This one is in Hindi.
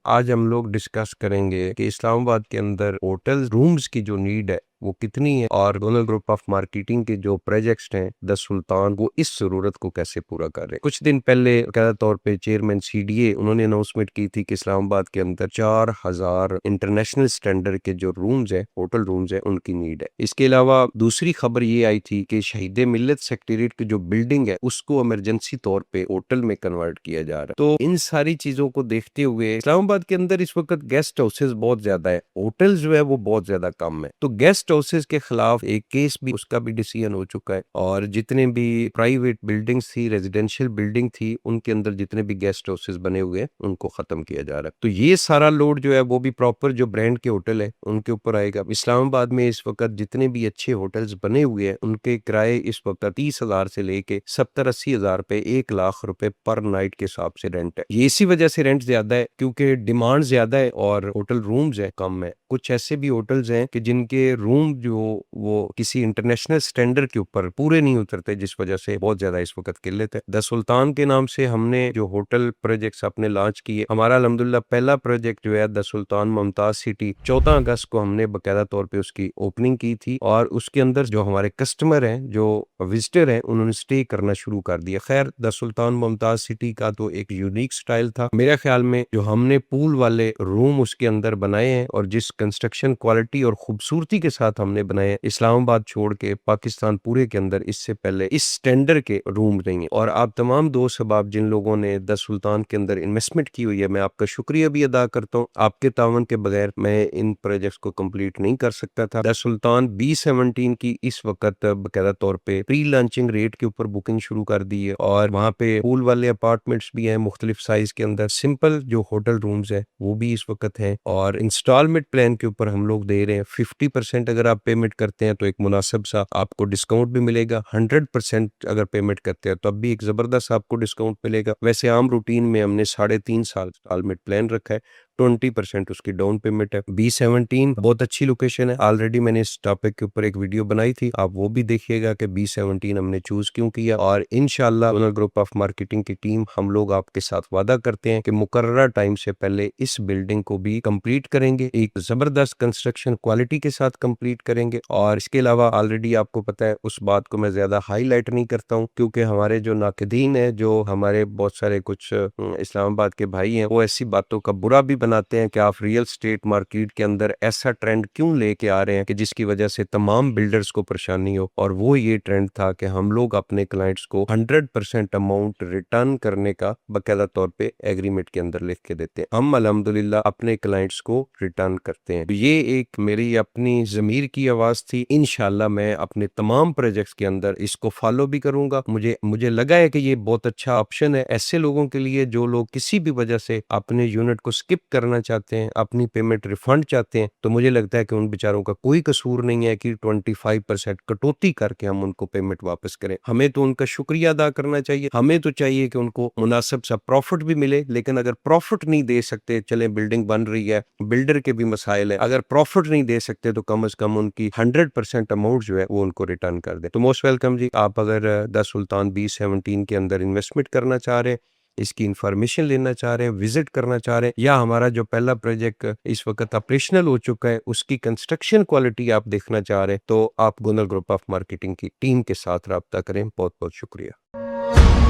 आज हम लोग डिस्कस करेंगे कि इस्लामाबाद के अंदर होटल रूम्स की जो नीड है वो कितनी है और डोनल ग्रुप ऑफ मार्केटिंग के जो प्रोजेक्ट्स हैं द सुल्तान वो इस जरूरत को कैसे पूरा कर रहे हैं। कुछ दिन पहले बकायदा तौर पे चेयरमैन सीडीए उन्होंने अनाउंसमेंट की थी कि इस्लामाबाद के अंदर 4000 इंटरनेशनल स्टैंडर्ड के जो रूम्स है होटल रूम्स है उनकी नीड है। इसके अलावा दूसरी खबर ये आई थी कि शहीद मिल्लत सेक्रेटेरिएट की जो बिल्डिंग है उसको इमरजेंसी तौर पे होटल में कन्वर्ट किया जा रहा है। तो इन सारी चीजों को देखते हुए इस्लामाबाद के अंदर इस वक्त गेस्ट हाउसेज बहुत ज्यादा है, होटल जो है वो बहुत ज्यादा कम है। तो गेस्ट हाउसेज के खिलाफ एक केस भी उसका भी डिसीजन हो चुका है और जितने भी प्राइवेट बिल्डिंग्स थी रेजिडेंशियल बिल्डिंग थी उनके अंदर जितने भी गेस्ट हाउसेज बने हुए हैं उनको खत्म किया जा रहा है। तो ये सारा लोड जो है वो भी प्रॉपर जो ब्रांड के होटल है उनके ऊपर आएगा। इस्लामाबाद में इस वक्त जितने भी अच्छे होटल्स बने हुए हैं उनके किराए इस वक्त 30,000 से लेके 70-80,000 रुपए 1 लाख रुपए पर नाइट के हिसाब से रेंट है। ये इसी वजह से रेंट ज्यादा है क्योंकि डिमांड ज्यादा है और होटल रूम्स है कम है। कुछ ऐसे भी होटल्स हैं कि जिनके रूम जो वो किसी इंटरनेशनल स्टैंडर्ड के ऊपर पूरे नहीं उतरते जिस वजह से बहुत ज्यादा इस वक्त किल्लत है। द सुल्तान के नाम से हमने जो होटल प्रोजेक्ट्स अपने लॉन्च किए, हमारा अल्हम्दुलिल्लाह पहला प्रोजेक्ट जो है द सुल्तान मुमताज सिटी 14 अगस्त को हमने बकायदा तौर पे उसकी ओपनिंग की थी और उसके अंदर जो हमारे कस्टमर हैं जो विजिटर हैं उन्होंने स्टे करना शुरू कर दिया। खैर द सुल्तान मुमताज सिटी का तो एक यूनिक स्टाइल था मेरे ख्याल में, जो हमने पूल वाले रूम उसके अंदर बनाए हैं और जिस कंस्ट्रक्शन क्वालिटी और खूबसूरती के साथ हमने बनाए, इस्लामाबाद छोड़ के पाकिस्तान पूरे के अंदर इससे पहले इस स्टैंडर्ड के रूम नहीं है। और आप तमाम दोस्त अहबाब जिन लोगों ने द सुल्तान के अंदर इन्वेस्टमेंट की हुई है, मैं आपका शुक्रिया भी अदा करता हूँ। आपके तावन के बगैर मैं इन प्रोजेक्ट्स को कंप्लीट नहीं कर सकता था। द सुल्तान B17 की इस वक्त बकायदा तौर पे प्री लॉन्चिंग रेट के ऊपर बुकिंग शुरू कर दी है और वहाँ पे पूल वाले अपार्टमेंट्स भी हैं मुख्तलिफ साइज के अंदर, सिंपल जो होटल रूम्स है वो भी इस वक्त हैं और इंस्टॉलमेंट प्लान के ऊपर हम लोग दे रहे हैं। 50% अगर आप पेमेंट करते हैं तो एक मुनासिब सा आपको डिस्काउंट भी मिलेगा, 100% अगर पेमेंट करते हैं तो अब भी एक जबरदस्त आपको डिस्काउंट मिलेगा। वैसे आम रूटीन में हमने 3.5 साल इंस्टॉलमेंट प्लान रखा है, 20% उसकी डाउन पेमेंट है। B17 बहुत अच्छी लोकेशन है, ऑलरेडी मैंने इस टॉपिक के ऊपर एक वीडियो बनाई थी, आप वो भी देखिएगा कि B17 हमने चूज क्यों किया। और इंशाल्लाह डोनल ग्रुप ऑफ मार्केटिंग की टीम हम लोग आपके साथ वादा करते हैं कि मुकर्रर टाइम से पहले इस बिल्डिंग को भी कंप्लीट करेंगे, एक जबरदस्त कंस्ट्रक्शन क्वालिटी के साथ कंप्लीट करेंगे। और इसके अलावा ऑलरेडी आपको पता है, उस बात को मैं ज्यादा हाईलाइट नहीं करता हूँ क्योंकि हमारे जो नाकदीन है, जो हमारे बहुत सारे कुछ इस्लामाबाद के भाई हैं, वो ऐसी बातों का बुरा भी बनाते हैं कि आप रियल स्टेट मार्केट के अंदर ऐसा ट्रेंड क्यों लेके आ रहे हैं कि जिसकी वजह से तमाम बिल्डर्स को परेशानी हो। और वो ये ट्रेंड था कि हम लोग अपने क्लाइंट्स को 100% अमाउंट रिटर्न करने का बकायदा तौर पे एग्रीमेंट के अंदर लिख के देते हैं। हम अल्हम्दुलिल्लाह अपने क्लाइंट्स को रिटर्न करते हैं। तो ये एक मेरी अपनी जमीर की आवाज थी। इंशाल्लाह मैं अपने तमाम प्रोजेक्ट्स के अंदर इसको फॉलो भी करूंगा। मुझे लगा है कि ये बहुत अच्छा ऑप्शन है ऐसे लोगों के लिए जो लोग किसी भी वजह से अपने यूनिट को स्किप करना चाहते हैं, अपनी पेमेंट रिफंड चाहते हैं। तो मुझे लगता है कि उन बेचारों का कोई कसूर नहीं है कि 25% कटौती करके हम उनको पेमेंट वापस करें। हमें तो उनका शुक्रिया अदा करना चाहिए, हमें तो चाहिए कि उनको मुनासिब सा प्रॉफिट भी मिले। लेकिन अगर प्रॉफिट नहीं दे सकते, चले बिल्डिंग बन रही है, बिल्डर के भी मसाइल है, अगर प्रॉफिट नहीं दे सकते तो कम से कम उनकी 100% अमाउंट जो है वो उनको रिटर्न कर दे। तो मोस्ट वेलकम जी। आप अगर द सुल्तान B17 के अंदर इन्वेस्टमेंट करना चाह रहे हैं, इसकी इंफॉर्मेशन लेना चाह रहे हैं, विजिट करना चाह रहे हैं, या हमारा जो पहला प्रोजेक्ट इस वक्त ऑपरेशनल हो चुका है उसकी कंस्ट्रक्शन क्वालिटी आप देखना चाह रहे हैं, तो आप डोनल ग्रुप ऑफ मार्केटिंग की टीम के साथ रब्ता करें। बहुत बहुत शुक्रिया।